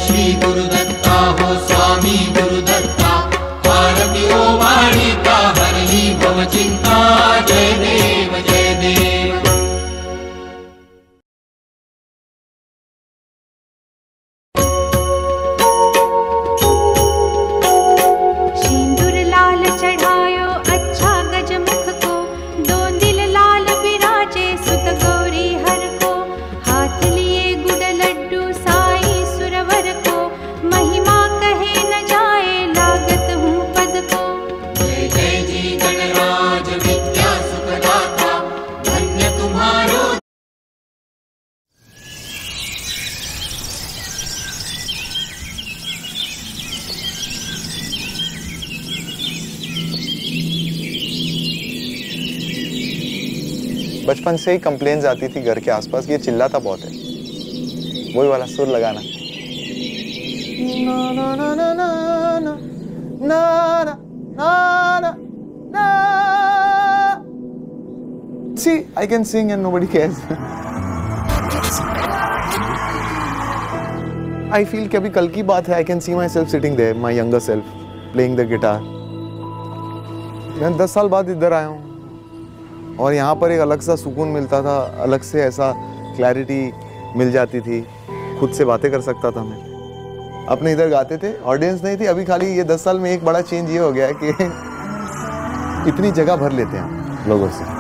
श्री गुरुदत्ता हो स्वामी गुरुदत्ता, आरती ओ वाणी का हरली भव चिंता, जय देव जय देव। सिंदूर लाल चढ़ायो अच्छा गजमुख को, दो दिल लाल बिराजे सुत गौरी हर को, हाथ लिए गुड़ लड्डू साई सुरवर को, महिमा कहे न जाए लागत हूँ पद को। जय जय जी गणराज विद्या सुखदाता, धन्य तुम्हारो। बचपन से ही कंप्लेन्स आती थी घर के आसपास, ये चिल्लाता बहुत है। वही वाला सुर लगाना, ना ना ना ना ना ना ना ना ना ना। See, I can sing and nobody cares. I feel कि अभी कल की बात है, I can see myself sitting there, my younger self, playing the guitar. मैं 10 साल बाद इधर आया हूँ और यहाँ पर एक अलग सा सुकून मिलता था, अलग से ऐसा क्लैरिटी मिल जाती थी, खुद से बातें कर सकता था मैं। अपने इधर गाते थे, ऑडियंस नहीं थी। अभी खाली ये 10 साल में एक बड़ा चेंज ये हो गया है कि इतनी जगह भर लेते हैं लोगों से।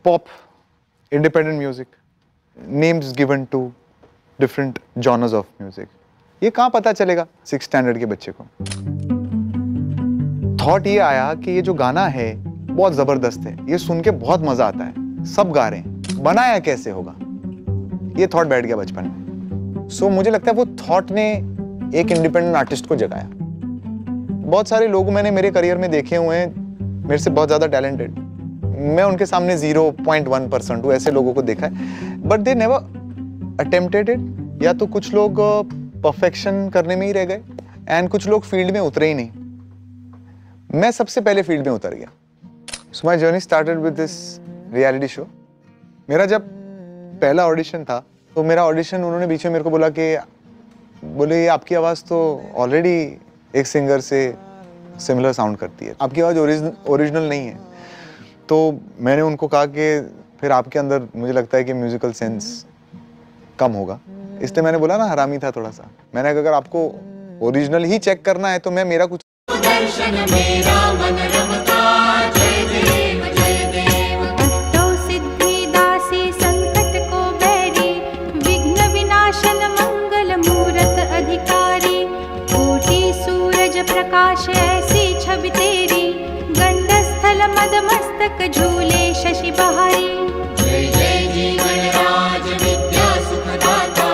Pop, independent music, names given to different genres of music. ये कहाँ पता चलेगा 6th स्टैंडर्ड के बच्चे को? थॉट ये आया कि ये जो गाना है बहुत जबरदस्त है, ये सुन के बहुत मजा आता है, सब गा रहे हैं, बनाया कैसे होगा? ये थॉट बैठ गया बचपन में। सो मुझे लगता है वो थॉट ने एक इंडिपेंडेंट आर्टिस्ट को जगाया। बहुत सारे लोग मैंने मेरे करियर में देखे हुए हैं, मेरे से बहुत ज्यादा टैलेंटेड, मैं उनके सामने 0.1% हूँ, ऐसे लोगों को देखा है, but they never attempted it. या तो कुछ लोग परफेक्शन करने में ही रह गए एंड कुछ लोग फील्ड में उतरे ही नहीं। मैं सबसे पहले फील्ड में उतर गया। So my journey started with this reality show. मेरा जब पहला ऑडिशन था तो मेरा ऑडिशन उन्होंने बीच में मेरे को बोला कि बोले आपकी आवाज़ तो ऑलरेडी एक सिंगर से सिमिलर साउंड करती है, आपकी आवाज़ ओरिजिनल नहीं है। तो मैंने उनको कहा कि फिर आपके अंदर मुझे लगता है कि म्यूजिकल सेंस कम होगा, इसलिए मैंने बोला ना हरामी था थोड़ा सा। मैंने कहा अगर आपको ओरिजिनल ही चेक करना है तो मैं मेरा कुछ दर्शन मेरा मन रमता, जय देव जय देव। तो सिद्धि दासी संकट को बैरी, विघ्न विनाशन मंगल मूरत अधिकारी, कोटि सूरज प्रकाश ऐसी छवि तेरी, गंडस्थल मद मस्तक झूले शशि बहारी। जय जय जी गणराज विद्या सुखदाता,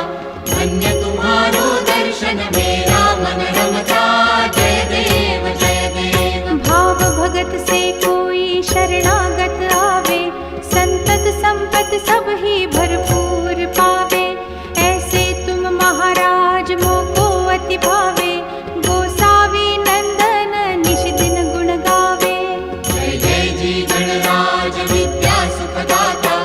धन्य तुम्हारो दर्शन मेरा मन रमता, जय देव जय देव। भाव भगत से कोई शरणागत आवे, संतत संपत सब ही भरपूर पावे, ऐसे तुम महाराज मोको अति भावे, गोसावी नंदन निश दिन गुण गावे। जय जय जी गणराज विद्या सुखदाता,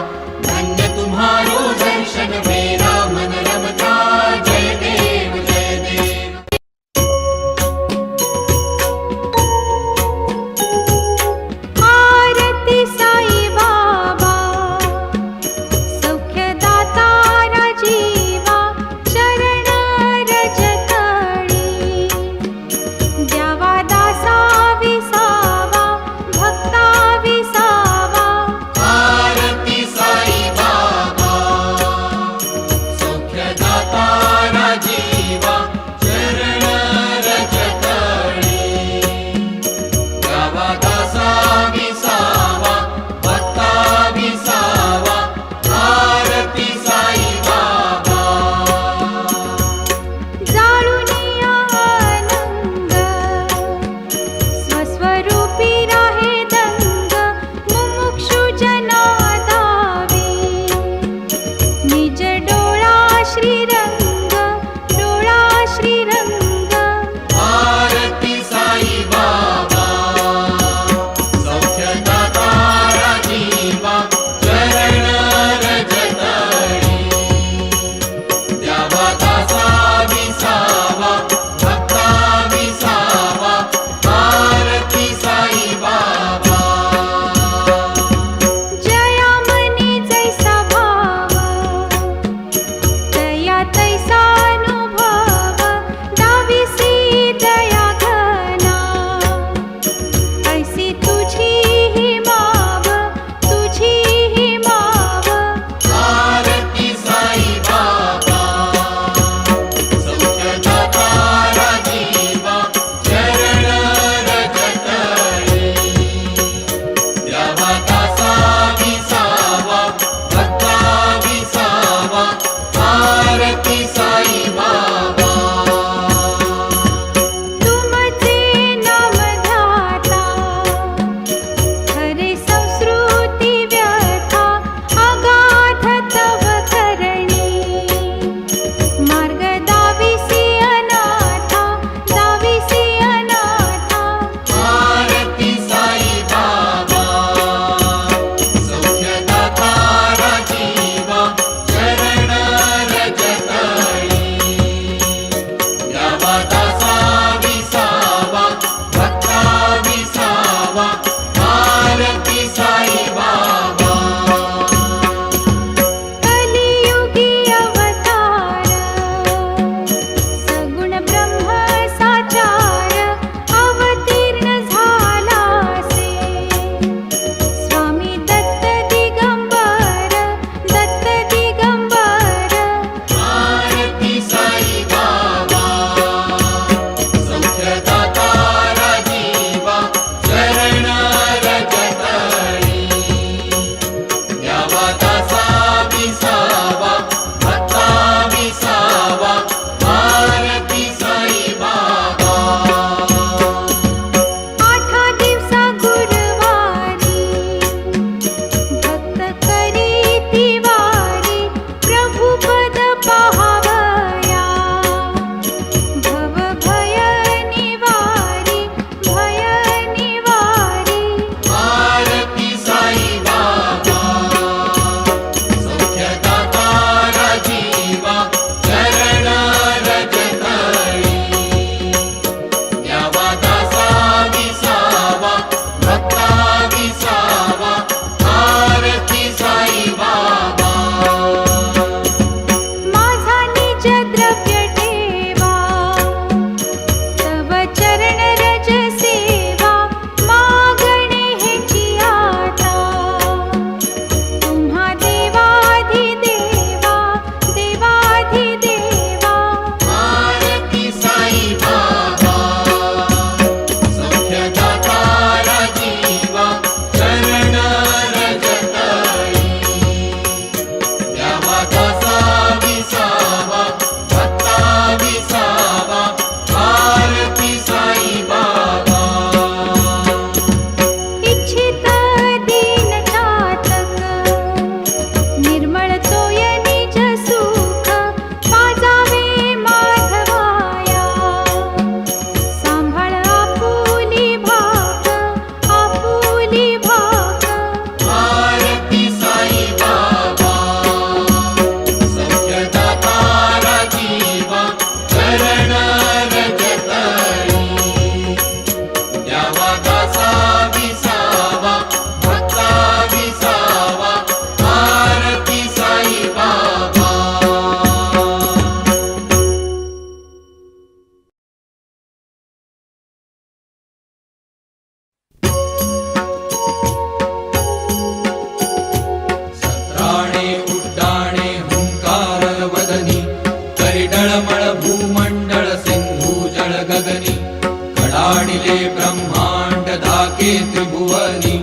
लागे त्रिभुवनी,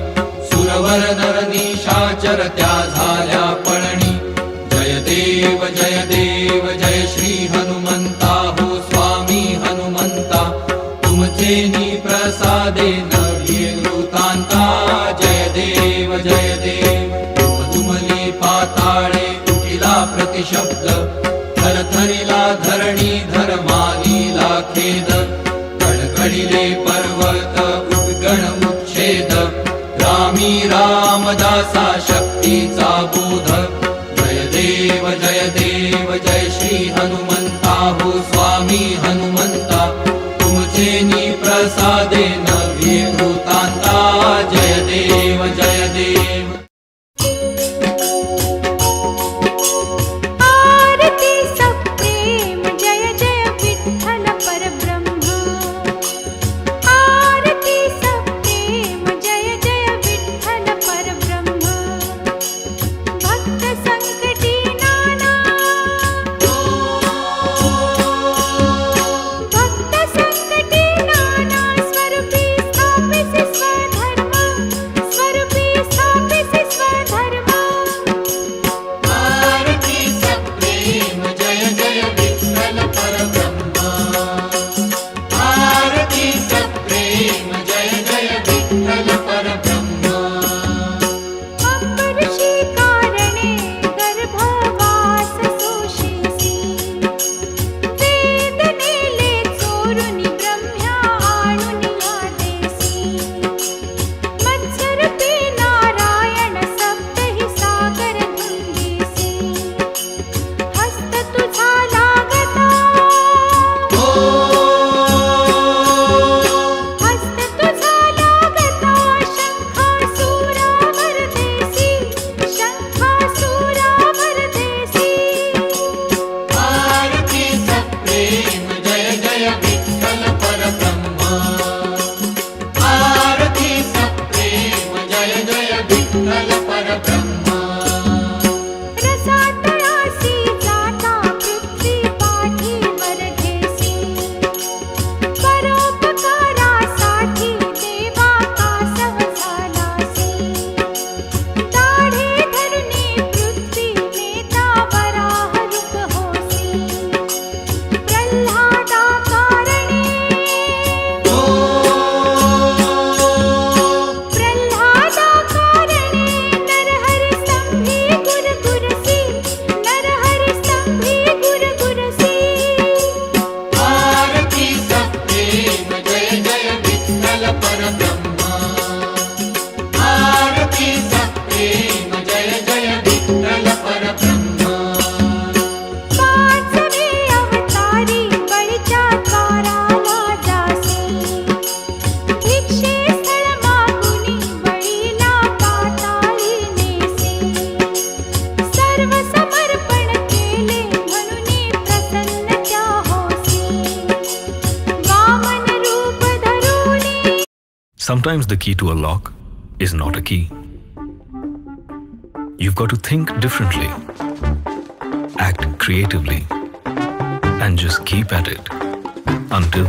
सुरवर नर निशाचर त्या झाल्या पळणी. जय देव जय श्री हनुमंता हो स्वामी हनुमंता, तुमचे नी प्रसादे नव्हे वृतांता. जय देव तुमली पाताळे उठिला प्रतिशब्द, थरथरिला धरणी धर्मानीला खेद. कडकडीले पर्वत उद्गण उच्छेद, रामी रामदासा शक्तीचा बोध. जय देव जय श्री हनुमंता हो स्वामी हनुमंता, तुमचे नी प्रसादे नव्हे वृतांता. जय देव आरती सप्रेम जय जय विठ्ठल परब्रह्म. आरती सप्रेम जय जय विठ्ठल परब्रह्म. भक्त संकटी नाना, भक्त संकटी नाना, स्वरूपी स्थापिसी स्वधर्म, स्वरूपी स्थापिसी स्वधर्म. आरती सप्रेम जय जय विठ्ठल परब्रह्म. आरती सप्रेम जय जय विठ्ठल परब्रह्म. अंबरशी कारणे गर्भवास सोशिसी, वेद नेले चोरुनी ब्रह्म्या आणुनी आदेसी. मत्सरूपी नारायण सप्तही सागर धुंदीसी. हस्त तुझा लागता, हस्त तुझा लागता, शंखासुरावर देसी, शंखासुरावर देसी. आरती सप्रेम जय जय विठ्ठल परब्रह्म. आरती सप्रेम जय जय विठ्ठल परब्रह्म. रसातळासी जाता पृथ्वी पाठीवर घेसी, परोपकारासाठी देवा कासव झालासी. दाढे धरुनी पृथ्वी नेता वराह रूप होसी. प्रल्हादा कारणे, प्रल्हादा कारणे नरहरि स्तंभी गुरगुरसी, नरहरि स्तंभी गुरगुरसी. आरती सप्रेम जय जय विठ्ठल परब्रह्म. आरती सप्रेम जय जय विठ्ठल परब्रह्म. पाचवे अवतारी बळीच्या द्वाराला जासी, भिक्षे स्थळ मागुनी बळीला पाताळी नेसी. सर्व समर्पण केले म्हणून प्रसन्न त्या होसी. वामन रूप धरुनी. Sometimes the key to a lock is not a key. You've got to think differently, act creatively, and just keep at it until